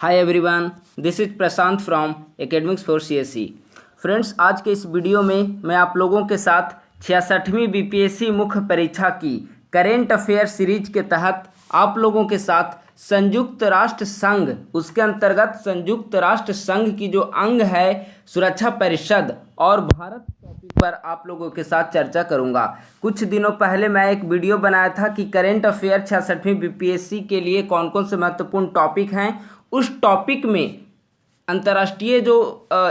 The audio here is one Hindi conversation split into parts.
Hi everyone, this is Prashant from academics for CSE. Friends, आज के इस वीडियो में मैं आप लोगों के साथ 66वीं बीपीएससी मुख्य परीक्षा की करेंट अफेयर सीरीज के तहत आप लोगों के साथ संयुक्त राष्ट्र संघ, उसके अंतर्गत संयुक्त राष्ट्र संघ की जो अंग है सुरक्षा परिषद और भारत टॉपिक पर आप लोगों के साथ चर्चा करूंगा। कुछ दिनों पहले मैं एक वीडियो बनाया था कि करेंट अफेयर 66वीं बीपीएससी के लिए कौन कौन से महत्वपूर्ण टॉपिक हैं। उस टॉपिक में अंतर्राष्ट्रीय जो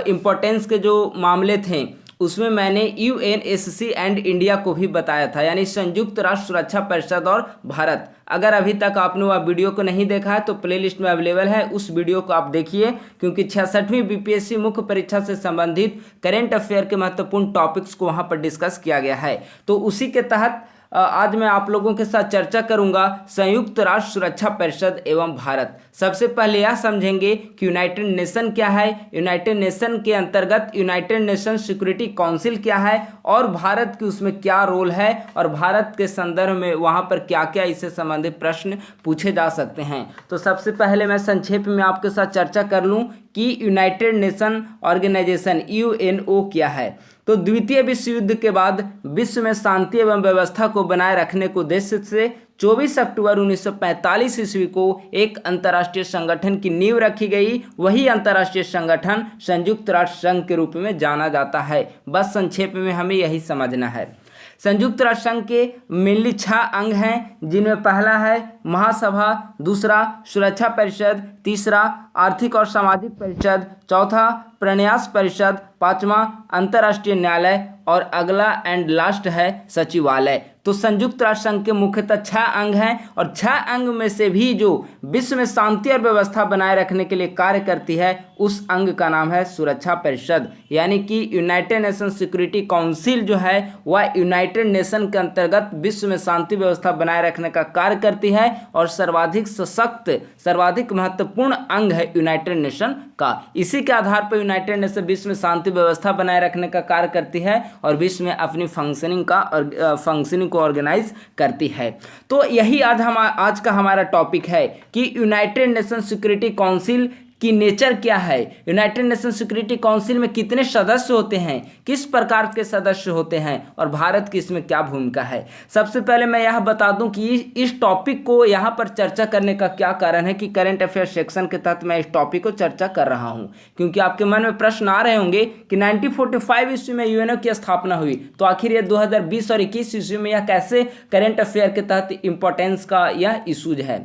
इम्पोर्टेंस के जो मामले थे उसमें मैंने यूएनएससी एंड इंडिया को भी बताया था, यानी संयुक्त राष्ट्र सुरक्षा परिषद और भारत। अगर अभी तक आपने वह वीडियो को नहीं देखा है तो प्लेलिस्ट में अवेलेबल है, उस वीडियो को आप देखिए, क्योंकि 66वीं बीपीएससी मुख्य परीक्षा से संबंधित करेंट अफेयर के महत्वपूर्ण टॉपिक्स को वहां पर डिस्कस किया गया है। तो उसी के तहत आज मैं आप लोगों के साथ चर्चा करूंगा संयुक्त राष्ट्र सुरक्षा परिषद एवं भारत। सबसे पहले यह समझेंगे कि यूनाइटेड नेशन क्या है, यूनाइटेड नेशन के अंतर्गत यूनाइटेड नेशन सिक्योरिटी काउंसिल क्या है और भारत की उसमें क्या रोल है और भारत के संदर्भ में वहां पर क्या क्या इससे संबंधित प्रश्न पूछे जा सकते हैं। तो सबसे पहले मैं संक्षेप में आपके साथ चर्चा कर लूं कि यूनाइटेड नेशन ऑर्गेनाइजेशन यूएनओ क्या है। तो द्वितीय विश्व युद्ध के बाद विश्व में शांति एवं व्यवस्था को बनाए रखने के उद्देश्य से 24 अक्टूबर 1945 ईस्वी को एक अंतर्राष्ट्रीय संगठन की नींव रखी गई। वही अंतर्राष्ट्रीय संगठन संयुक्त राष्ट्र संघ के रूप में जाना जाता है। बस संक्षेप में हमें यही समझना है। संयुक्त राष्ट्र संघ के मेनली 6 अंग हैं, जिनमें पहला है महासभा, दूसरा सुरक्षा परिषद, तीसरा आर्थिक और सामाजिक परिषद, चौथा प्रन्यास परिषद, पांचवा अंतर्राष्ट्रीय न्यायालय और अगला एंड लास्ट है सचिवालय। तो संयुक्त राष्ट्र संघ के मुख्यतः 6 अंग हैं और 6 अंग में से भी जो विश्व में शांति और व्यवस्था बनाए रखने के लिए कार्य करती है उस अंग का नाम है सुरक्षा परिषद, यानी कि यूनाइटेड नेशन सिक्योरिटी काउंसिल जो है वह यूनाइटेड नेशन के अंतर्गत विश्व में शांति व्यवस्था बनाए रखने का कार्य करती है और सर्वाधिक सशक्त, सर्वाधिक महत्वपूर्ण अंग है यूनाइटेड नेशन का। इसी के आधार पर यूनाइटेड नेशन विश्व में शांति व्यवस्था बनाए रखने का कार्य करती है और विश्व में अपनी फंक्शनिंग को ऑर्गेनाइज करती है। तो यही आज का हमारा टॉपिक है कि यूनाइटेड नेशन सिक्योरिटी काउंसिल की नेचर क्या है, यूनाइटेड नेशन सिक्योरिटी काउंसिल में कितने सदस्य होते हैं, किस प्रकार के सदस्य होते हैं और भारत की इसमें क्या भूमिका है। सबसे पहले मैं यह बता दूं कि इस टॉपिक को यहाँ पर चर्चा करने का क्या कारण है कि करंट अफेयर सेक्शन के तहत मैं इस टॉपिक को चर्चा कर रहा हूँ, क्योंकि आपके मन में प्रश्न आ रहे होंगे कि 1945 ईस्वी में यूएनओ की स्थापना हुई, तो आखिर ये 2020 और 21 ईस्वी में यह कैसे करंट अफेयर के तहत इंपॉर्टेंस का यह इशूज है।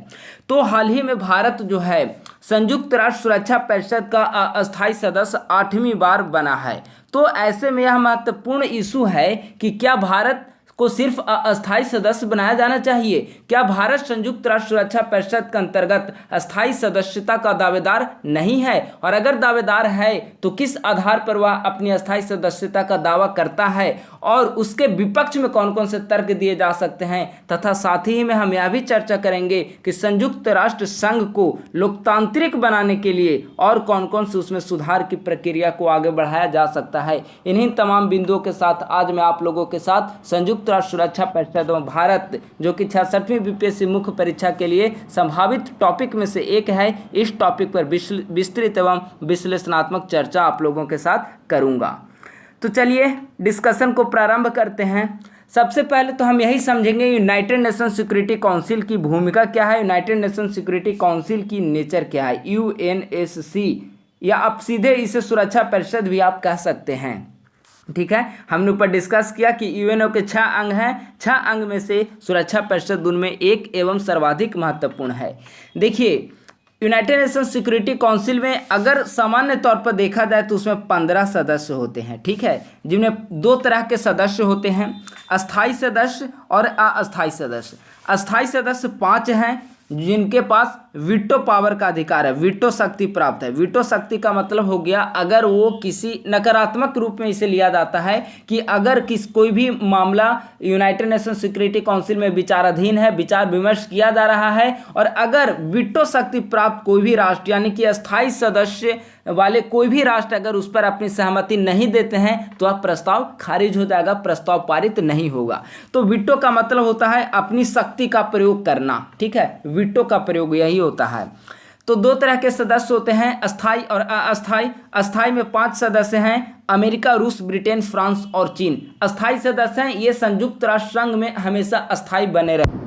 तो हाल ही में भारत जो है संयुक्त राष्ट्र सुरक्षा परिषद का अस्थायी सदस्य 8वीं बार बना है। तो ऐसे में यह महत्वपूर्ण इशू है कि क्या भारत को सिर्फ अस्थायी सदस्य बनाया जाना चाहिए, क्या भारत संयुक्त राष्ट्र सुरक्षा परिषद के अंतर्गत अस्थायी सदस्यता का दावेदार नहीं है, और अगर दावेदार है तो किस आधार पर वह अपनी अस्थायी सदस्यता का दावा करता है और उसके विपक्ष में कौन कौन से तर्क दिए जा सकते हैं, तथा साथ ही में हम यह भी चर्चा करेंगे कि संयुक्त राष्ट्र संघ को लोकतांत्रिक बनाने के लिए और कौन कौन से उसमें सुधार की प्रक्रिया को आगे बढ़ाया जा सकता है। इन्हीं तमाम बिंदुओं के साथ आज मैं आप लोगों के साथ संयुक्त राष्ट्र सुरक्षा परिषद एवं भारत, जो कि 66वीं बीपीएससी मुख्य परीक्षा के लिए संभावित टॉपिक में से एक है, इस टॉपिक पर विस्तृत एवं विश्लेषणात्मक चर्चा आप लोगों के साथ करूंगा। तो चलिए डिस्कशन को प्रारंभ करते हैं। सबसे पहले तो हम यही समझेंगे यूनाइटेड नेशन सिक्योरिटी काउंसिल की भूमिका क्या है, यूनाइटेड नेशन सिक्योरिटी काउंसिल की नेचर क्या है, यूएनएससी, या आप सीधे इसे सुरक्षा परिषद भी आप कह सकते हैं। ठीक है, हमने ऊपर डिस्कस किया कि यूएनओ के 6 अंग हैं, 6 अंग में से सुरक्षा परिषद उनमें एक एवं सर्वाधिक महत्वपूर्ण है। देखिए, यूनाइटेड नेशन सिक्योरिटी काउंसिल में अगर सामान्य तौर पर देखा जाए तो उसमें 15 सदस्य होते हैं। ठीक है, जिनमें 2 तरह के सदस्य होते हैं, अस्थायी सदस्य और अस्थायी सदस्य। अस्थायी सदस्य 5 हैं जिनके पास वीटो पावर का अधिकार है, वीटो शक्ति प्राप्त है। वीटो शक्ति का मतलब हो गया, अगर वो किसी नकारात्मक रूप में इसे लिया जाता है कि अगर कोई भी मामला यूनाइटेड नेशन सिक्योरिटी काउंसिल में विचाराधीन है, विचार विमर्श किया जा रहा है, और अगर वीटो शक्ति प्राप्त कोई भी राष्ट्र यानी कि अस्थायी सदस्य वाले कोई भी राष्ट्र अगर उस पर अपनी सहमति नहीं देते हैं तो वह प्रस्ताव खारिज हो जाएगा, प्रस्ताव पारित नहीं होगा। तो वीटो का मतलब होता है अपनी शक्ति का प्रयोग करना। ठीक है, वीटो का प्रयोग यही होता है। तो दो तरह के सदस्य होते हैं, अस्थाई और अस्थाई। अस्थाई में 5 सदस्य हैं, अमेरिका, रूस, ब्रिटेन, फ्रांस और चीन। अस्थाई सदस्य हैं, ये संयुक्त राष्ट्र संघ में हमेशा अस्थाई बने रहे।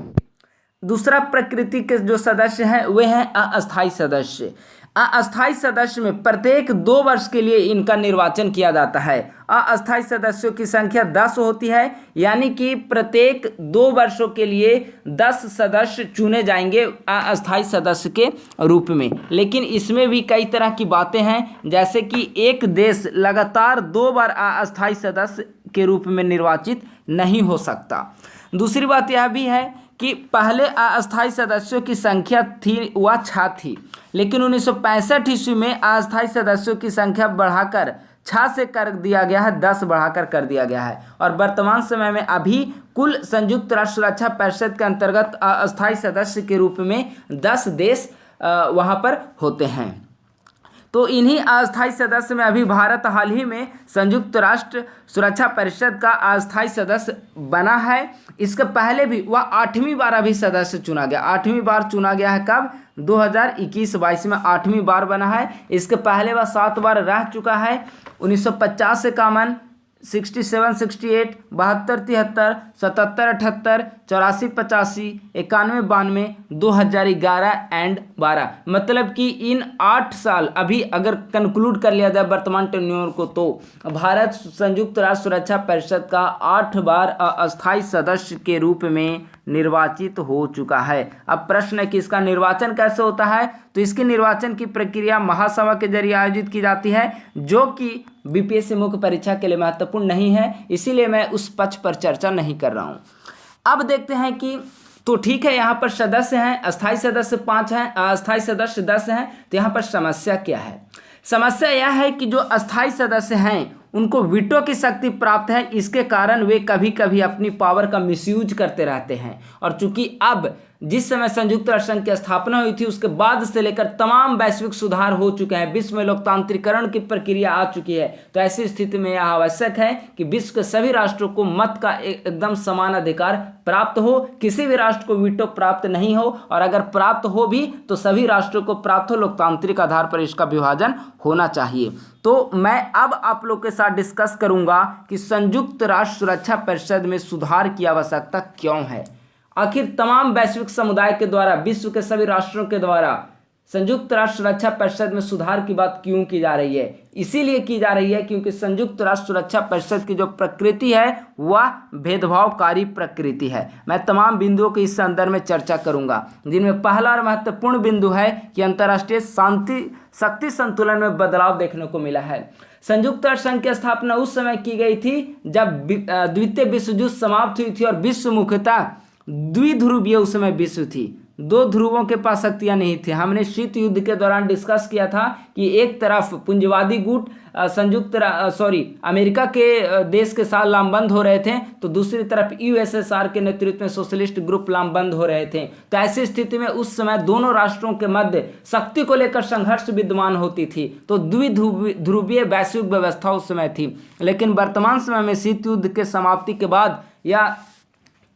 दूसरा प्रकृति के जो सदस्य हैं वे हैं अस्थाई सदस्य। अस्थाई सदस्य में प्रत्येक 2 वर्ष के लिए इनका निर्वाचन किया जाता है। अस्थाई सदस्यों की संख्या 10 होती है, यानी कि प्रत्येक 2 वर्षों के लिए 10 सदस्य चुने जाएंगे अस्थाई सदस्य के रूप में। लेकिन इसमें भी कई तरह की बातें हैं, जैसे कि एक देश लगातार 2 बार अस्थाई सदस्य के रूप में निर्वाचित नहीं हो सकता। दूसरी बात यह भी है कि पहले अस्थाई सदस्यों की संख्या थी वह 6 थी, लेकिन 1965 ईस्वी में अस्थाई सदस्यों की संख्या बढ़ाकर 6 से कर दिया गया है, 10 बढ़ाकर कर दिया गया है। और वर्तमान समय में अभी कुल संयुक्त राष्ट्र सुरक्षा परिषद के अंतर्गत अस्थाई सदस्य के रूप में 10 देश वहाँ पर होते हैं। तो इन्हीं अस्थाई सदस्य में अभी भारत हाल ही में संयुक्त राष्ट्र सुरक्षा परिषद का अस्थाई सदस्य बना है। इसके पहले भी वह 8वीं बार अभी सदस्य चुना गया। 8वीं बार चुना गया है, कब? 2021-22 में 8वीं बार बना है। इसके पहले वह 7 बार रह चुका है। 1950 से कॉमन, 67, 68, 72, 73, 77, 78, 84, 85, 91, 92, 2011 एंड 12। मतलब कि इन 8 साल अभी अगर कंक्लूड कर लिया जाए वर्तमान टेन्योर को, तो भारत संयुक्त राष्ट्र सुरक्षा परिषद का 8 बार अस्थाई सदस्य के रूप में निर्वाचित हो चुका है। अब प्रश्न है कि इसका निर्वाचन कैसे होता है? तो इसके निर्वाचन की प्रक्रिया महासभा के जरिए आयोजित की जाती है, जो कि बीपीएससी मुख्य परीक्षा के लिए महत्वपूर्ण नहीं है, इसीलिए मैं उस पक्ष पर चर्चा नहीं कर रहा हूं। अब देखते हैं कि तो ठीक है, यहाँ पर सदस्य हैं, अस्थाई सदस्य 5 हैं, अस्थाई सदस्य 10 हैं। तो यहाँ पर समस्या क्या है? समस्या यह है कि जो अस्थाई सदस्य हैं उनको वीटो की शक्ति प्राप्त है। इसके कारण वे कभी कभी अपनी पावर का मिसयूज करते रहते हैं। और चूंकि अब जिस समय संयुक्त राष्ट्र संघ की स्थापना हुई थी उसके बाद से लेकर तमाम वैश्विक सुधार हो चुके हैं, विश्व में लोकतांत्रिकरण की प्रक्रिया आ चुकी है। तो ऐसी स्थिति में यह आवश्यक है कि विश्व के सभी राष्ट्रों को मत का एकदम समान अधिकार प्राप्त हो, किसी भी राष्ट्र को वीटो प्राप्त नहीं हो, और अगर प्राप्त हो भी तो सभी राष्ट्रों को प्राप्त हो। लोकतांत्रिक आधार पर इसका विभाजन होना चाहिए। तो मैं अब आप लोग के साथ डिस्कस करूंगा कि संयुक्त राष्ट्र सुरक्षा परिषद में सुधार की आवश्यकता क्यों है। आखिर तमाम वैश्विक समुदाय के द्वारा, विश्व के सभी राष्ट्रों के द्वारा संयुक्त राष्ट्र सुरक्षा परिषद में सुधार की बात क्यों की जा रही है? इसीलिए की जा रही है क्योंकि संयुक्त राष्ट्र सुरक्षा परिषद की जो प्रकृति है वह भेदभावकारी प्रकृति है। मैं तमाम बिंदुओं की इस संदर्भ में चर्चा करूंगा, जिनमें पहला और महत्वपूर्ण बिंदु है कि अंतर्राष्ट्रीय शक्ति संतुलन में बदलाव देखने को मिला है। संयुक्त राष्ट्र संघ की स्थापना उस समय की गई थी जब द्वितीय विश्व युद्ध समाप्त हुई थी और विश्व मुख्यतः द्विध्रुवीय उस समय विश्व थी। 2 ध्रुवों के पास शक्तियां नहीं थी। हमने शीत युद्ध के दौरान डिस्कस किया था कि एक तरफ पूंजीवादी गुट अमेरिका के देश के साथ लामबंद हो रहे थे, तो दूसरी तरफ यूएसएसआर के नेतृत्व में सोशलिस्ट ग्रुप लामबंद हो रहे थे। तो ऐसी स्थिति में उस समय दोनों राष्ट्रों के मध्य शक्ति को लेकर संघर्ष विद्यमान होती थी। तो द्विध्रुवीय वैश्विक व्यवस्था उस समय थी। लेकिन वर्तमान समय में शीत युद्ध के समाप्ति के बाद या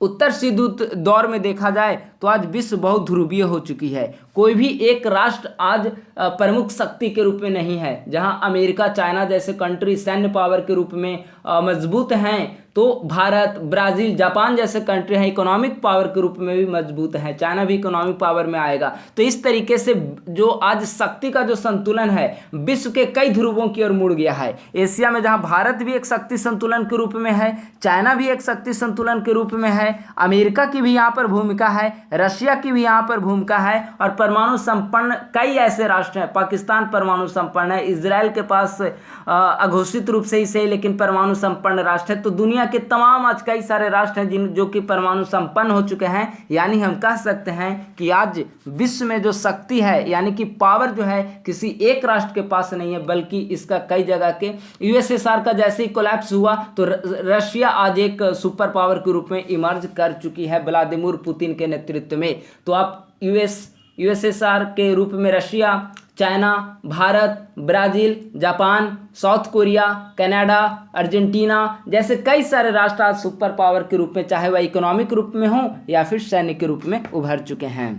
उत्तर शीत युद्ध दौर में देखा जाए तो आज विश्व बहुत ध्रुवीय हो चुकी है। कोई भी एक राष्ट्र आज प्रमुख शक्ति के रूप में नहीं है। जहां अमेरिका, चाइना जैसे कंट्री सैन्य पावर के रूप में मजबूत हैं, तो भारत, ब्राजील, जापान जैसे कंट्री हैं इकोनॉमिक पावर के रूप में भी मजबूत हैं। चाइना भी इकोनॉमिक पावर में आएगा। तो इस तरीके से जो आज शक्ति का जो संतुलन है विश्व के कई ध्रुवों की ओर मुड़ गया है। एशिया में जहां भारत भी एक शक्ति संतुलन के रूप में है, चाइना भी एक शक्ति संतुलन के रूप में है, अमेरिका की भी यहाँ पर भूमिका है, रशिया की भी यहाँ पर भूमिका है, और परमाणु संपन्न कई ऐसे राष्ट्र हैं। पाकिस्तान परमाणु संपन्न है, इजराइल के पास अघोषित रूप से ही सही लेकिन परमाणु संपन्न राष्ट्र है। तो दुनिया के तमाम आज कई सारे राष्ट्र हैं जो कि परमाणु संपन्न हो चुके हैं। यानी हम कह सकते हैं कि आज विश्व में जो शक्ति है, यानी कि पावर जो है, किसी एक राष्ट्र के पास नहीं है, बल्कि इसका कई जगह के यूएसएसआर का जैसे ही कोलैप्स हुआ तो रशिया आज एक सुपर पावर के रूप में इमर्ज कर चुकी है व्लादिमीर पुतिन के नेतृत्व में। तो आप यूएसएसआर के रूप में Russia, China, Bharat, Brazil, Japan, south Korea, Canada, Argentina जैसे कई सारे राष्ट्र आज सुपर पावर के रूप में, चाहे वह इकोनॉमिक रूप में हो या फिर सैनिक के रूप में उभर चुके हैं।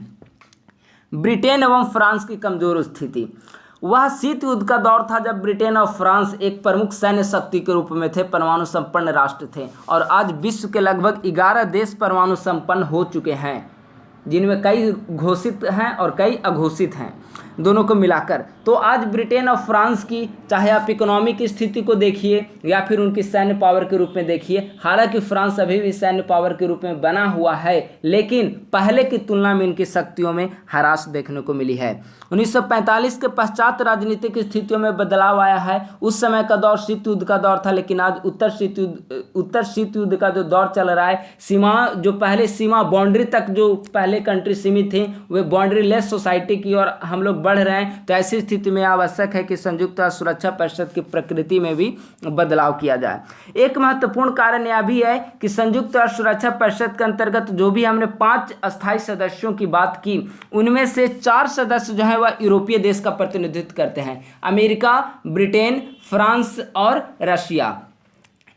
ब्रिटेन एवं फ्रांस की कमजोर स्थिति। वह शीत युद्ध का दौर था जब ब्रिटेन और फ्रांस एक प्रमुख सैन्य शक्ति के रूप में थे, परमाणु संपन्न राष्ट्र थे, और आज विश्व के लगभग 11 देश परमाणु संपन्न हो चुके हैं, जिनमें कई घोषित हैं और कई अघोषित हैं, दोनों को मिलाकर। तो आज ब्रिटेन और फ्रांस की चाहे आप इकोनॉमिक स्थिति को देखिए या फिर उनकी सैन्य पावर के रूप में देखिए, हालांकि फ्रांस अभी भी सैन्य पावर के रूप में बना हुआ है, लेकिन पहले की तुलना में इनकी शक्तियों में ह्रास देखने को मिली है। 1945 के पश्चात राजनीतिक स्थितियों में बदलाव आया है। उस समय का दौर शीत युद्ध का दौर था, लेकिन आज उत्तर शीत युद्ध का जो दौर चल रहा है, सीमा बाउंड्री तक जो पहले कंट्री सीमित थी, वे बाउंड्री लेस सोसाइटी की ओर हम लोग बढ़ रहे हैं। तो ऐसी स्थिति में आवश्यक है कि संयुक्त राष्ट्र सुरक्षा परिषद की प्रकृति में भी बदलाव किया जाए। एक महत्वपूर्ण कारण यह भी है कि संयुक्त राष्ट्र सुरक्षा परिषद के अंतर्गत जो भी हमने 5 अस्थायी सदस्यों की बात की, उनमें से 4 सदस्य जो है वह यूरोपीय देश का प्रतिनिधित्व करते हैं। अमेरिका, ब्रिटेन, फ्रांस और रशिया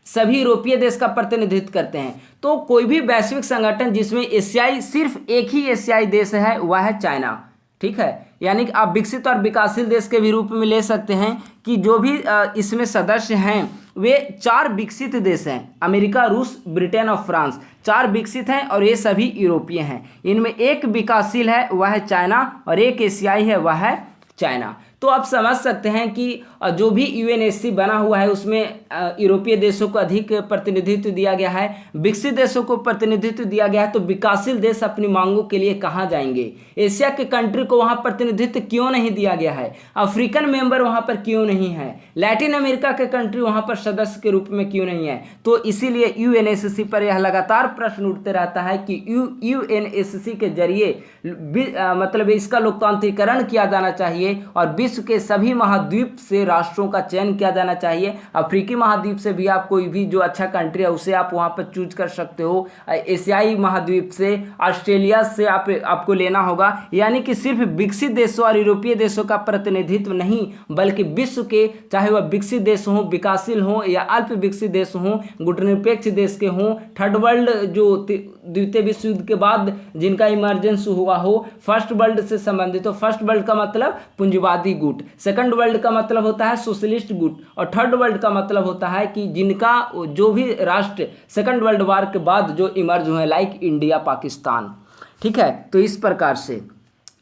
सभी यूरोपीय देश का प्रतिनिधित्व करते हैं। तो कोई भी वैश्विक संगठन जिसमें एशियाई, सिर्फ एक ही एशियाई देश है, वह है चाइना। ठीक है, यानी कि आप विकसित और विकासशील देश के भी रूप में ले सकते हैं कि जो भी इसमें सदस्य हैं वे 4 विकसित देश हैं। अमेरिका, रूस, ब्रिटेन और फ्रांस 4 विकसित हैं और ये सभी यूरोपीय हैं। इनमें एक विकासशील है, वह है चाइना, और एक एशियाई है, वह है चाइना। तो आप समझ सकते हैं कि जो भी यूएनएससी बना हुआ है उसमें यूरोपीय देशों को अधिक प्रतिनिधित्व दिया गया है, विकसित देशों को प्रतिनिधित्व दिया गया है। तो विकासशील देश अपनी मांगों के लिए कहाँ जाएंगे? एशिया के कंट्री को वहाँ प्रतिनिधित्व क्यों नहीं दिया गया है? अफ्रीकन मेंबर वहाँ पर क्यों नहीं है? लैटिन अमेरिका के कंट्री वहाँ पर सदस्य के रूप में क्यों नहीं है? तो इसीलिए यूएनएससी पर यह लगातार प्रश्न उठते रहता है कि यूएनएससी के जरिए मतलब इसका लोकतांत्रिकरण किया जाना चाहिए और विश्व के सभी महाद्वीप से राष्ट्रों का चयन किया जाना चाहिए। अफ्रीकी महाद्वीप से भी आप कोई भी जो अच्छा कंट्री है उसे आप वहां पर चूज कर सकते हो। एशियाई महाद्वीप से, ऑस्ट्रेलिया से आपको लेना होगा। यानी कि सिर्फ विकसित देशों और यूरोपीय देशों का प्रतिनिधित्व नहीं, बल्कि विश्व के, चाहे वह विकसित देश हों, विकासशील हों या अल्प विकसित देश हों, गुटनिरपेक्ष देश के हों, थर्ड वर्ल्ड जो द्वितीय विश्व युद्ध के बाद जिनका इमरजेंस हुआ हो, फर्स्ट वर्ल्ड से संबंधित हो। फर्स्ट वर्ल्ड का मतलब पूंजीवादी गुट, सेकंड वर्ल्ड का मतलब होता है सोशलिस्ट गुट, और थर्ड वर्ल्ड का मतलब होता है कि जिनका जो भी राष्ट्र सेकंड वर्ल्ड वार के बाद जो इमर्ज हुए, लाइक इंडिया, पाकिस्तान। ठीक है, तो इस प्रकार से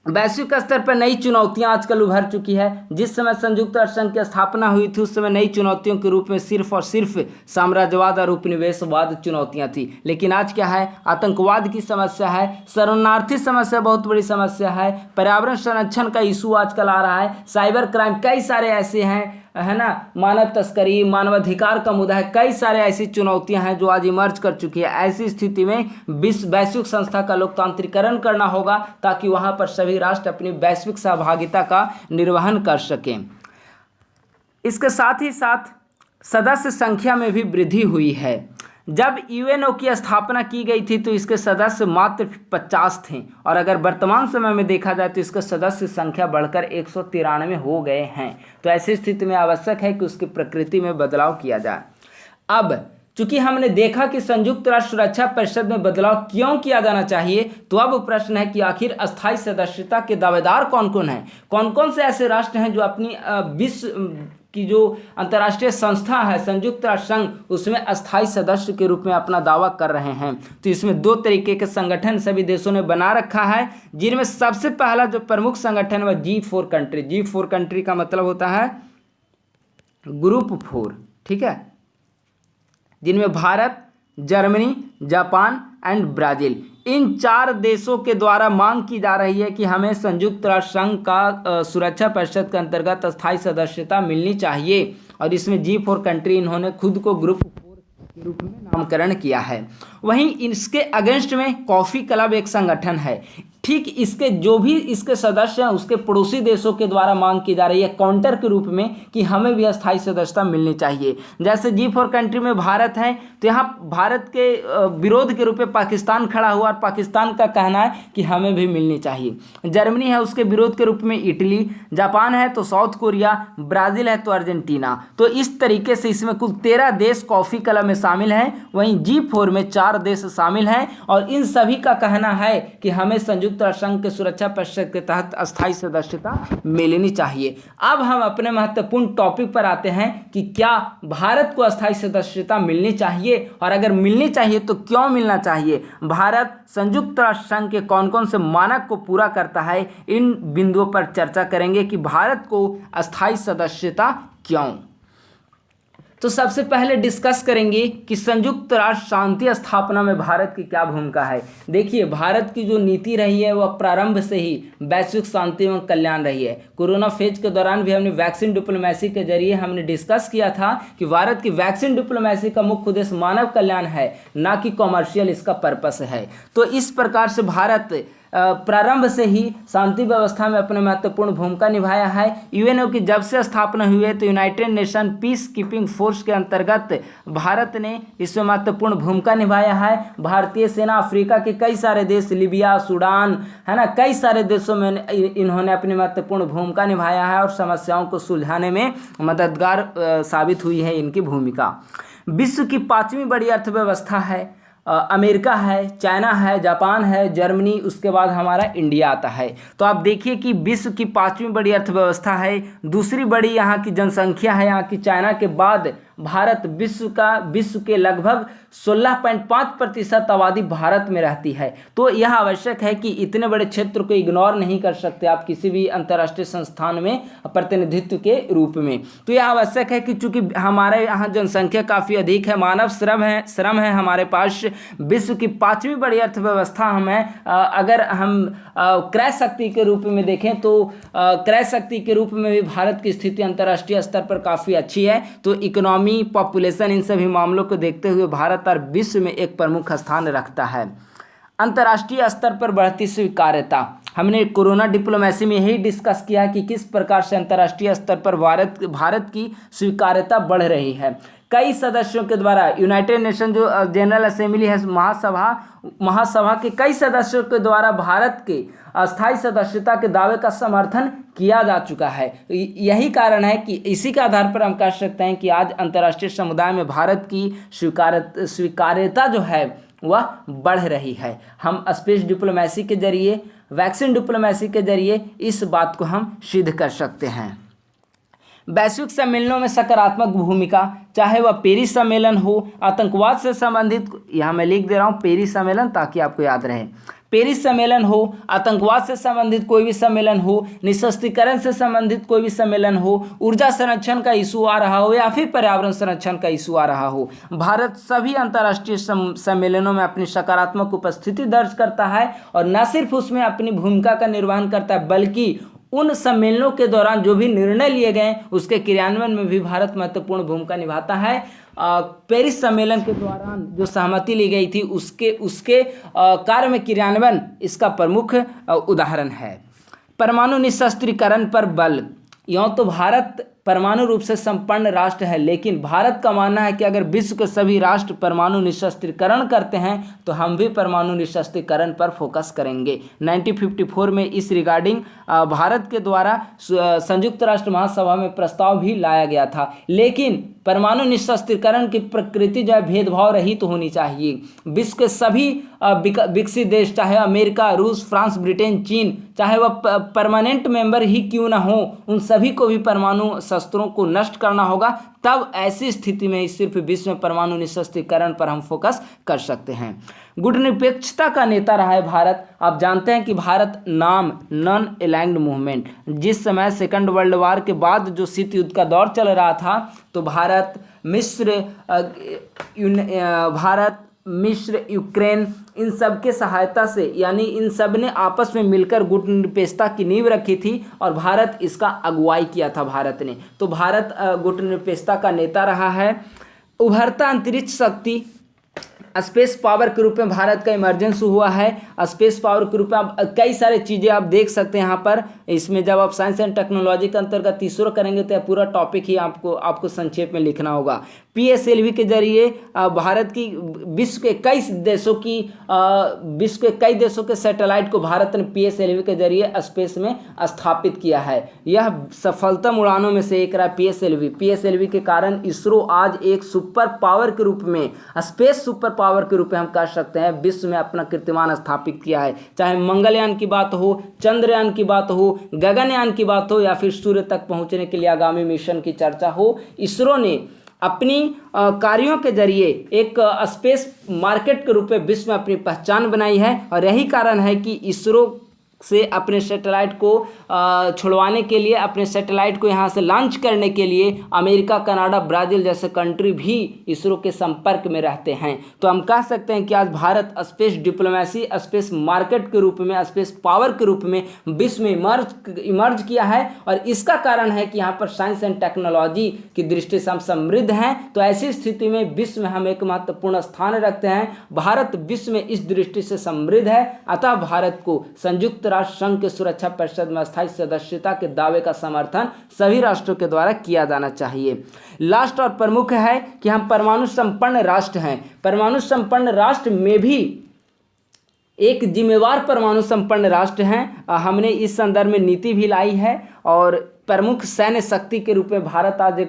वैश्विक स्तर पर नई चुनौतियां आजकल उभर चुकी है। जिस समय संयुक्त राष्ट्र संघ की स्थापना हुई थी उस समय नई चुनौतियों के रूप में सिर्फ और सिर्फ साम्राज्यवाद और उपनिवेशवाद चुनौतियां थी, लेकिन आज क्या है? आतंकवाद की समस्या है, शरणार्थी समस्या बहुत बड़ी समस्या है, पर्यावरण संरक्षण का इशू आजकल आ रहा है, साइबर क्राइम, कई सारे ऐसे हैं, है ना, मानव तस्करी, मानवाधिकार का मुद्दा है, कई सारे ऐसी चुनौतियां हैं जो आज इमर्ज कर चुकी है। ऐसी स्थिति में वैश्विक संस्था का लोकतांत्रिकरण करना होगा ताकि वहां पर सभी राष्ट्र अपनी वैश्विक सहभागिता का निर्वहन कर सकें। इसके साथ ही साथ सदस्य संख्या में भी वृद्धि हुई है। जब यूएनओ की स्थापना की गई थी तो इसके सदस्य मात्र 50 थे, और अगर वर्तमान समय में देखा जाए तो इसके सदस्य संख्या बढ़कर 193 हो गए हैं। तो ऐसी स्थिति में आवश्यक है कि उसकी प्रकृति में बदलाव किया जाए। अब चूंकि हमने देखा कि संयुक्त राष्ट्र सुरक्षा परिषद में बदलाव क्यों किया जाना चाहिए, तो अब प्रश्न है कि आखिर अस्थायी सदस्यता के दावेदार कौन कौन हैं, कौन कौन से ऐसे राष्ट्र हैं जो अपनी विश्व की जो अंतर्राष्ट्रीय संस्था है संयुक्त राष्ट्र संघ, उसमें अस्थायी सदस्य के रूप में अपना दावा कर रहे हैं। तो इसमें 2 तरीके के संगठन सभी देशों ने बना रखा है, जिनमें सबसे पहला जो प्रमुख संगठन है वह G4 कंट्री। G4 कंट्री का मतलब होता है ग्रुप 4, ठीक है, जिनमें Bharat, Germany, Japan and Brazil, इन 4 देशों के द्वारा मांग की जा रही है कि हमें संयुक्त राष्ट्र संघ का सुरक्षा परिषद के अंतर्गत अस्थायी सदस्यता मिलनी चाहिए। और इसमें G4 कंट्री इन्होंने खुद को ग्रुप 4 के रूप में नामकरण किया है। वहीं इसके अगेंस्ट में कॉफी क्लब एक संगठन है। ठीक इसके जो भी इसके सदस्य हैं उसके पड़ोसी देशों के द्वारा मांग की जा रही है काउंटर के रूप में कि हमें भी अस्थायी सदस्यता मिलनी चाहिए। जैसे G4 कंट्री में भारत है तो यहाँ भारत के विरोध के रूप में पाकिस्तान खड़ा हुआ और पाकिस्तान का कहना है कि हमें भी मिलनी चाहिए। जर्मनी है, उसके विरोध के रूप में इटली, जापान है तो साउथ कोरिया, ब्राज़ील है तो अर्जेंटीना। तो इस तरीके से इसमें कुल 13 देश कॉफ़ी क्लब में शामिल हैं। वहीं G4 में 4 देश शामिल हैं और इन सभी का कहना है कि हमें संयुक्त संयुक्त राष्ट्र संघ के सुरक्षा परिषद के तहत अस्थायी सदस्यता मिलनी चाहिए। अब हम अपने महत्वपूर्ण टॉपिक पर आते हैं कि क्या भारत को अस्थायी सदस्यता मिलनी चाहिए, और अगर मिलनी चाहिए तो क्यों मिलना चाहिए। भारत संयुक्त राष्ट्र संघ के कौन कौन से मानक को पूरा करता है, इन बिंदुओं पर चर्चा करेंगे कि भारत को अस्थायी सदस्यता क्यों। तो सबसे पहले डिस्कस करेंगे कि संयुक्त राष्ट्र शांति स्थापना में भारत की क्या भूमिका है। देखिए, भारत की जो नीति रही है वह प्रारंभ से ही वैश्विक शांति एवं कल्याण रही है। कोरोना फेज के दौरान भी हमने वैक्सीन डिप्लोमेसी के जरिए हमने डिस्कस किया था कि भारत की वैक्सीन डिप्लोमेसी का मुख्य उद्देश्य मानव कल्याण है, ना कि कॉमर्शियल इसका पर्पस है। तो इस प्रकार से भारत प्रारंभ से ही शांति व्यवस्था में अपने महत्वपूर्ण भूमिका निभाया है। यूएनओ की जब से स्थापना हुई है तो United nation peace keeping force के अंतर्गत भारत ने इसमें महत्वपूर्ण भूमिका निभाया है। भारतीय सेना अफ्रीका के कई सारे देश, लीबिया, सूडान, है ना, कई सारे देशों में इन्होंने अपनी महत्वपूर्ण भूमिका निभाया है और समस्याओं को सुलझाने में मददगार साबित हुई है इनकी भूमिका। विश्व की 5वीं बड़ी अर्थव्यवस्था है, अमेरिका है, चाइना है, जापान है, जर्मनी, उसके बाद हमारा इंडिया आता है। तो आप देखिए कि विश्व की 5वीं बड़ी अर्थव्यवस्था है, दूसरी बड़ी यहाँ की जनसंख्या है, यहाँ की चाइना के बाद भारत विश्व के लगभग 16.5% आबादी भारत में रहती है। तो यह आवश्यक है कि इतने बड़े क्षेत्र को इग्नोर नहीं कर सकते आप किसी भी अंतर्राष्ट्रीय संस्थान में प्रतिनिधित्व के रूप में। तो यह आवश्यक है कि चूंकि हमारे यहाँ जनसंख्या काफ़ी अधिक है, मानव श्रम है हमारे पास, विश्व की 5वीं बड़ी अर्थव्यवस्था हम है। अगर हम क्रय शक्ति के रूप में देखें तो क्रय शक्ति के रूप में भी भारत की स्थिति अंतर्राष्ट्रीय स्तर पर काफ़ी अच्छी है। तो इकोनॉमी, पॉपुलेशन, इन सभी मामलों को देखते हुए भारत और विश्व में एक प्रमुख स्थान रखता है। अंतर्राष्ट्रीय स्तर पर बढ़ती स्वीकार्यता, हमने कोरोना डिप्लोमेसी में यही डिस्कस किया कि किस प्रकार से अंतर्राष्ट्रीय स्तर पर भारत की स्वीकार्यता बढ़ रही है। कई सदस्यों के द्वारा यूनाइटेड नेशन जो जनरल असेंबली है, महासभा के कई सदस्यों के द्वारा भारत के अस्थायी सदस्यता के दावे का समर्थन किया जा चुका है। यही कारण है कि इसी के आधार पर हम कह सकते हैं कि आज अंतर्राष्ट्रीय समुदाय में भारत की स्वीकार्यता जो है वह बढ़ रही है। हम स्पेस डिप्लोमेसी के जरिए, वैक्सीन डिप्लोमेसी के जरिए इस बात को हम सिद्ध कर सकते हैं। वैश्विक सम्मेलनों में सकारात्मक भूमिका, चाहे वह पेरिस सम्मेलन हो, आतंकवाद से संबंधित, यहाँ मैं लिख दे रहा हूँ पेरिस सम्मेलन ताकि आपको याद रहे, पेरिस सम्मेलन हो, आतंकवाद से संबंधित कोई भी सम्मेलन हो, निःशस्त्रीकरण से संबंधित कोई भी सम्मेलन हो, ऊर्जा संरक्षण का इशू आ रहा हो या फिर पर्यावरण संरक्षण का इशू आ रहा हो, भारत सभी अंतर्राष्ट्रीय सम्मेलनों में अपनी सकारात्मक उपस्थिति दर्ज करता है और न सिर्फ उसमें अपनी भूमिका का निर्वहन करता है बल्कि उन सम्मेलनों के दौरान जो भी निर्णय लिए गए उसके क्रियान्वयन में भी भारत महत्वपूर्ण भूमिका निभाता है। पेरिस सम्मेलन के दौरान जो सहमति ली गई थी उसके कार्य में क्रियान्वयन इसका प्रमुख उदाहरण है। परमाणु निःशस्त्रीकरण पर बल, यूँ तो भारत परमाणु रूप से संपन्न राष्ट्र है, लेकिन भारत का मानना है कि अगर विश्व के सभी राष्ट्र परमाणु निःशस्त्रीकरण करते हैं तो हम भी परमाणु निःशस्त्रीकरण पर फोकस करेंगे। 1954 में इस रिगार्डिंग भारत के द्वारा संयुक्त राष्ट्र महासभा में प्रस्ताव भी लाया गया था, लेकिन परमाणु निःशस्त्रीकरण की प्रकृति जो है भेदभाव रहित तो होनी चाहिए। विश्व के सभी विकसित देश, चाहे अमेरिका, रूस, फ्रांस, ब्रिटेन, चीन, चाहे वह परमानेंट मेंबर ही क्यों ना हो, उन सभी को भी परमाणु शस्त्रों को नष्ट करना होगा। तब ऐसी स्थिति में सिर्फ विश्व में परमाणु निःशस्त्रीकरण पर हम फोकस कर सकते हैं। गुटनिरपेक्षता का नेता रहा है भारत। आप जानते हैं कि भारत नाम नॉन अलाइन्ड मूवमेंट, जिस समय सेकंड वर्ल्ड वार के बाद जो शीत युद्ध का दौर चल रहा था तो भारत, मिस्र, यूक्रेन, इन सब के सहायता से, यानी इन सब ने आपस में मिलकर गुटनिरपेक्षता की नींव रखी थी और भारत इसका अगुवाई किया था भारत ने। तो भारत गुटनिरपेक्षता का नेता रहा है। उभरता अंतरिक्ष शक्ति, स्पेस पावर के रूप में भारत का इमरजेंस हुआ है। स्पेस पावर के रूप में आप कई सारे चीज़ें आप देख सकते हैं यहाँ पर। इसमें जब आप साइंस एंड टेक्नोलॉजी के अंतर्गत तीसरा करेंगे तो पूरा टॉपिक ही आपको संक्षेप में लिखना होगा। PSLV के जरिए भारत की विश्व के कई देशों के सैटेलाइट को भारत ने PSLV के जरिए स्पेस में स्थापित किया है। यह सफलतम उड़ानों में से एक रहा PSLV के कारण इसरो आज एक सुपर पावर के रूप में, स्पेस सुपर पावर के रूप में हम कह सकते हैं, विश्व में अपना कीर्तिमान स्थापित किया है। चाहे मंगलयान की बात हो, चंद्रयान की बात हो, गगनयान की बात हो या फिर सूर्य तक पहुंचने के लिए आगामी मिशन की चर्चा हो, इसरो ने अपनी कार्यों के जरिए एक स्पेस मार्केट के रूप में विश्व में अपनी पहचान बनाई है। और यही कारण है कि इसरो से अपने सैटेलाइट को छुड़वाने के लिए, अपने सैटेलाइट को यहाँ से लॉन्च करने के लिए अमेरिका, कनाडा, ब्राज़ील जैसे कंट्री भी इसरो के संपर्क में रहते हैं। तो हम कह सकते हैं कि आज Bharat space diplomacy, space market के रूप में, स्पेस पावर के रूप में विश्व में इमर्ज किया है। और इसका कारण है कि यहाँ पर साइंस एंड टेक्नोलॉजी की दृष्टि से हम समृद्ध हैं। तो ऐसी स्थिति में विश्व में हम एक महत्वपूर्ण स्थान रखते हैं। भारत विश्व में इस दृष्टि से समृद्ध है, अतः भारत को संयुक्त राष्ट्र संघ के सुरक्षा परिषद में अस्थायी सदस्यता के दावे का समर्थन सभी राष्ट्रों के द्वारा किया जाना चाहिए। लास्ट और प्रमुख है कि हम परमाणु संपन्न राष्ट्र हैं। परमाणु संपन्न राष्ट्र में भी एक जिम्मेवार परमाणु संपन्न राष्ट्र हैं। हमने इस संदर्भ में नीति भी लाई है और प्रमुख सैन्य शक्ति के रूप में भारत आज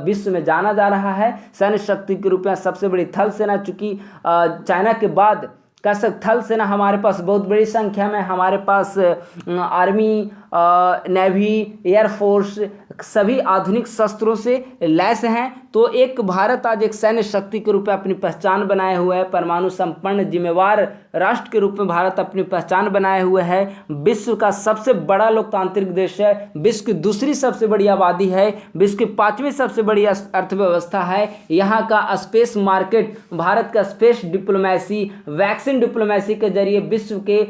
विश्व में जाना जा रहा है। सैन्य शक्ति के रूप में सबसे बड़ी थल सेना, चूंकि चाइना के बाद का थल सेना हमारे पास बहुत बड़ी संख्या में, हमारे पास आर्मी, नेवी, एयरफोर्स सभी आधुनिक शस्त्रों से लैस हैं। तो एक भारत आज एक सैन्य शक्ति के रूप में अपनी पहचान बनाए हुए है। परमाणु संपन्न जिम्मेवार राष्ट्र के रूप में भारत अपनी पहचान बनाए हुए है। विश्व का सबसे बड़ा लोकतांत्रिक देश है, विश्व की दूसरी सबसे बड़ी आबादी है, विश्व की 5वीं सबसे बड़ी अर्थव्यवस्था है। यहाँ का स्पेस मार्केट, भारत का स्पेस डिप्लोमेसी, वैक्सीन डिप्लोमेसी के जरिए विश्व के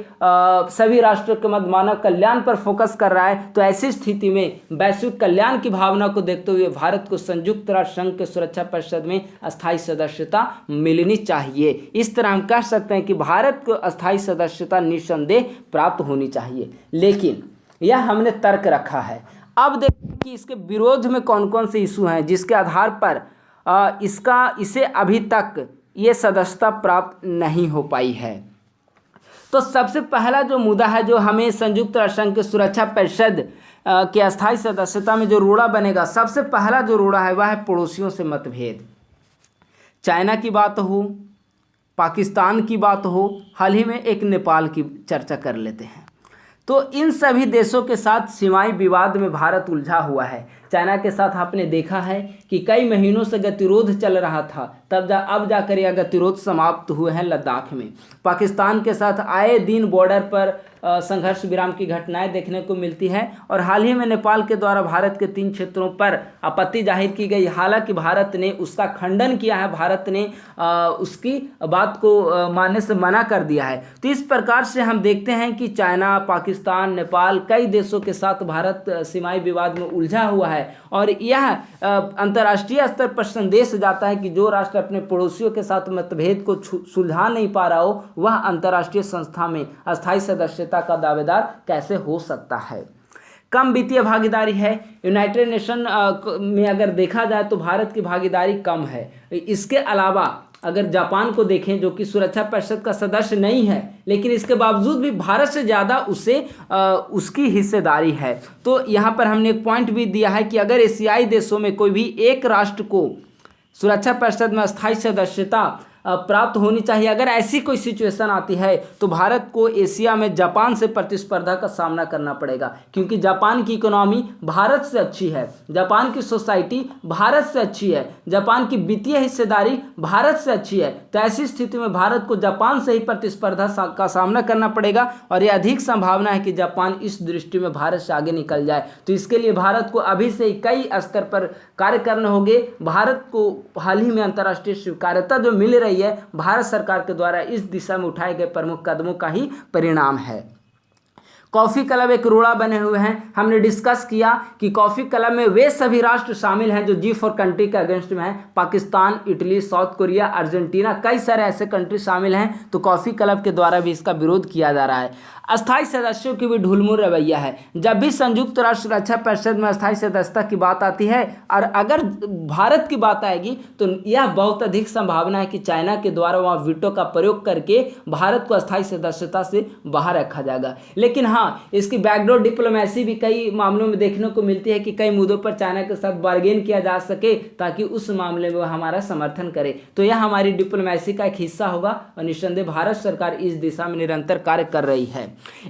सभी राष्ट्रों के मध्य मानव कल्याण पर फोकस कर रहा है। तो ऐसी स्थिति में वैश्विक कल्याण की भावना को देखते हुए भारत को संयुक्त राष्ट्र संघ के सुरक्षा परिषद में अस्थायी सदस्यता मिलनी चाहिए। इस तरह हम कह सकते हैं कि भारत को अस्थायी सदस्यता निस्संदेह प्राप्त होनी चाहिए। लेकिन यह हमने तर्क रखा है। अब देखिए कि इसके विरोध में कौन कौन से इशू हैं जिसके आधार पर इसे अभी तक ये सदस्यता प्राप्त नहीं हो पाई है। तो सबसे पहला जो मुद्दा है, जो हमें संयुक्त राष्ट्र संघ के सुरक्षा परिषद के अस्थायी सदस्यता में जो रोड़ा बनेगा, सबसे पहला जो रोड़ा है वह है पड़ोसियों से मतभेद। चाइना की बात हो, पाकिस्तान की बात हो, हाल ही में एक नेपाल की चर्चा कर लेते हैं। तो इन सभी देशों के साथ सीमाई विवाद में भारत उलझा हुआ है। चाइना के साथ आपने देखा है कि कई महीनों से गतिरोध चल रहा था, अब जाकर यह गतिरोध समाप्त हुए हैं लद्दाख में। पाकिस्तान के साथ आए दिन बॉर्डर पर संघर्ष विराम की घटनाएं देखने को मिलती है। और हाल ही में नेपाल के द्वारा भारत के 3 क्षेत्रों पर आपत्ति जाहिर की गई। हालांकि भारत ने उसका खंडन किया है, भारत ने उसकी बात को मानने से मना कर दिया है। तो इस प्रकार से हम देखते हैं कि चाइना, पाकिस्तान, नेपाल, कई देशों के साथ भारत सीमाई विवाद में उलझा हुआ है। और यह अंतर्राष्ट्रीय स्तर पर संदेश जाता है कि जो राष्ट्र अपने पड़ोसियों के साथ मतभेद को सुलझा नहीं पा रहा हो, वह अंतर्राष्ट्रीय संस्था में अस्थायी सदस्यता का दावेदार कैसे हो सकता है। कम वित्तीय भागीदारी है। यूनाइटेड नेशन में अगर देखा जाए तो भारत की भागीदारी कम है। इसके अलावा अगर जापान को देखें, जो कि सुरक्षा परिषद का सदस्य नहीं है, लेकिन इसके बावजूद भी भारत से ज़्यादा उसकी हिस्सेदारी है। तो यहाँ पर हमने एक पॉइंट भी दिया है कि अगर एशियाई देशों में कोई भी एक राष्ट्र को सुरक्षा परिषद में अस्थायी सदस्यता प्राप्त होनी चाहिए, अगर ऐसी कोई सिचुएशन आती है तो भारत को एशिया में जापान से प्रतिस्पर्धा का सामना करना पड़ेगा, क्योंकि जापान की इकोनॉमी भारत से अच्छी है, जापान की सोसाइटी भारत से अच्छी है, जापान की वित्तीय हिस्सेदारी भारत से अच्छी है। तो ऐसी स्थिति में भारत को जापान से ही प्रतिस्पर्धा का सामना करना पड़ेगा और यह अधिक संभावना है कि जापान इस दृष्टि में भारत से आगे निकल जाए। तो इसके लिए भारत को अभी से कई स्तर पर कार्य करने होंगे। भारत को हाल ही में अंतर्राष्ट्रीय स्वीकार्यता जो मिल रही है, भारत सरकार के द्वारा इस दिशा में उठाए गए प्रमुख कदमों का ही परिणाम है। कॉफ़ी क्लब एक रोड़ा बने हुए हैं। हमने डिस्कस किया कि कॉफ़ी क्लब में वे सभी राष्ट्र शामिल हैं जो G4 कंट्री के अगेंस्ट में हैं। Pakistan, Italy, south Korea, Argentina, कई सारे ऐसे कंट्री शामिल हैं। तो कॉफ़ी क्लब के द्वारा भी इसका विरोध किया जा रहा है। अस्थायी सदस्यों की भी ढुलमुल रवैया है। जब भी संयुक्त राष्ट्र सुरक्षा परिषद में अस्थायी सदस्यता की बात आती है और अगर भारत की बात आएगी तो यह बहुत अधिक संभावना है कि चाइना के द्वारा वहाँ वीटो का प्रयोग करके भारत को अस्थायी सदस्यता से बाहर रखा जाएगा। लेकिन हाँ, इसकी बैकडोर डिप्लोमेसी भी कई मामलों में देखने को मिलती है कि कई मुद्दों पर चाइना के साथ बार्गेन किया जा सके ताकि उस मामले में वो हमारा समर्थन करे। तो यह हमारी डिप्लोमेसी का एक हिस्सा होगा और निस्संदेह भारत सरकार इस दिशा में निरंतर कार्य कर रही है।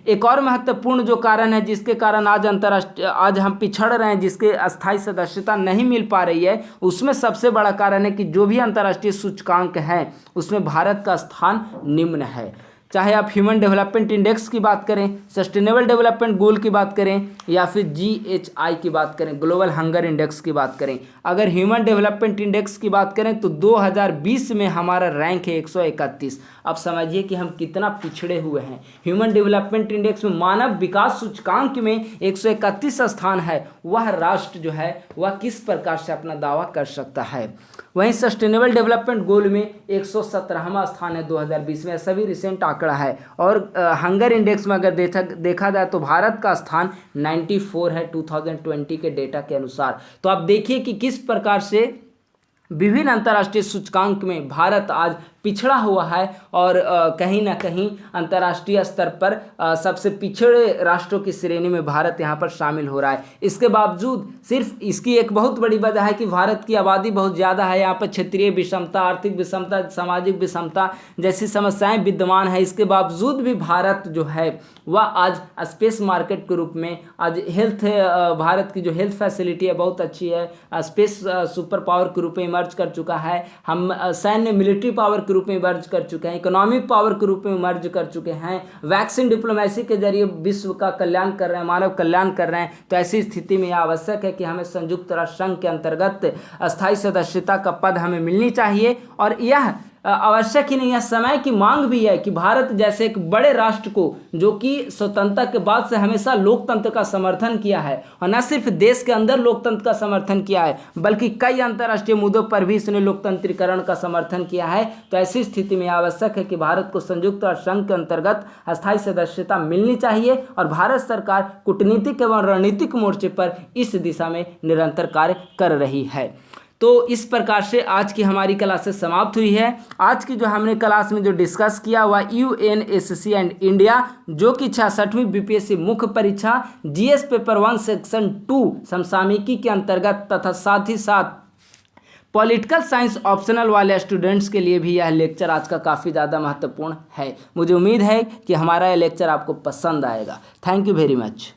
एक और महत्वपूर्ण जो कारण है जिसके कारण आज हम पिछड़ रहे हैं, जिसके अस्थायी सदस्यता नहीं मिल पा रही है, उसमें सबसे बड़ा कारण है कि जो भी अंतर्राष्ट्रीय सूचकांक हैं उसमें भारत का स्थान निम्न है। चाहे आप ह्यूमन डेवलपमेंट इंडेक्स की बात करें, सस्टेनेबल डेवलपमेंट गोल की बात करें या फिर GHI की बात करें, ग्लोबल हंगर इंडेक्स की बात करें। अगर ह्यूमन डेवलपमेंट इंडेक्स की बात करें तो 2020 में हमारा रैंक है 131। अब समझिए कि हम कितना पिछड़े हुए हैं। ह्यूमन डेवलपमेंट इंडेक्स में मानव विकास सूचकांक में 131 स्थान है। वह राष्ट्र जो है वह किस प्रकार से अपना दावा कर सकता है। वहीं सस्टेनेबल डेवलपमेंट गोल में 117वां स्थान है 2020 में, सभी रिसेंट आंकड़ा है। और हंगर इंडेक्स में अगर देखा जाए तो भारत का स्थान 94 है 2020 के डेटा के अनुसार। तो आप देखिए कि किस प्रकार से विभिन्न अंतर्राष्ट्रीय सूचकांक में भारत आज पिछड़ा हुआ है और कहीं ना कहीं अंतर्राष्ट्रीय स्तर पर सबसे पिछड़े राष्ट्रों की श्रेणी में भारत यहाँ पर शामिल हो रहा है। इसके बावजूद सिर्फ इसकी एक बहुत बड़ी वजह है कि भारत की आबादी बहुत ज़्यादा है। यहाँ पर क्षेत्रीय विषमता, आर्थिक विषमता, सामाजिक विषमता जैसी समस्याएं विद्यमान है। इसके बावजूद भी भारत जो है वह आज स्पेस मार्केट के रूप में आज भारत की जो हेल्थ फैसिलिटी है बहुत अच्छी है। स्पेस सुपर पावर के रूप में इमर्ज कर चुका है। हम सैन्य मिलिट्री पावर के रूप में इमर्ज कर चुके हैं, इकोनॉमिक पावर के रूप में इमर्ज कर चुके हैं, वैक्सीन डिप्लोमेसी के जरिए विश्व का कल्याण कर रहे हैं, मानव कल्याण कर रहे हैं। तो ऐसी स्थिति में यह आवश्यक है कि हमें संयुक्त राष्ट्र संघ के अंतर्गत अस्थायी सदस्यता का पद हमें मिलनी चाहिए। और यह आवश्यक ही नहीं है, समय की मांग भी है कि भारत जैसे एक बड़े राष्ट्र को जो कि स्वतंत्रता के बाद से हमेशा लोकतंत्र का समर्थन किया है और न सिर्फ देश के अंदर लोकतंत्र का समर्थन किया है बल्कि कई अंतर्राष्ट्रीय मुद्दों पर भी इसने लोकतंत्रीकरण का समर्थन किया है। तो ऐसी स्थिति में आवश्यक है कि भारत को संयुक्त राष्ट्र संघ के अंतर्गत अस्थायी सदस्यता मिलनी चाहिए और भारत सरकार कूटनीतिक एवं रणनीतिक मोर्चे पर इस दिशा में निरंतर कार्य कर रही है। तो इस प्रकार से आज की हमारी क्लासेस समाप्त हुई है। आज की जो हमने क्लास में जो डिस्कस किया हुआ UNSC एंड इंडिया जो कि 66वीं BPSC मुख्य परीक्षा GS पेपर 1 सेक्शन 2 समसामयिकी के अंतर्गत तथा साथ ही साथ पॉलिटिकल साइंस ऑप्शनल वाले स्टूडेंट्स के लिए भी यह लेक्चर आज का काफ़ी ज़्यादा महत्वपूर्ण है। मुझे उम्मीद है कि हमारा यह लेक्चर आपको पसंद आएगा। Thank you very much.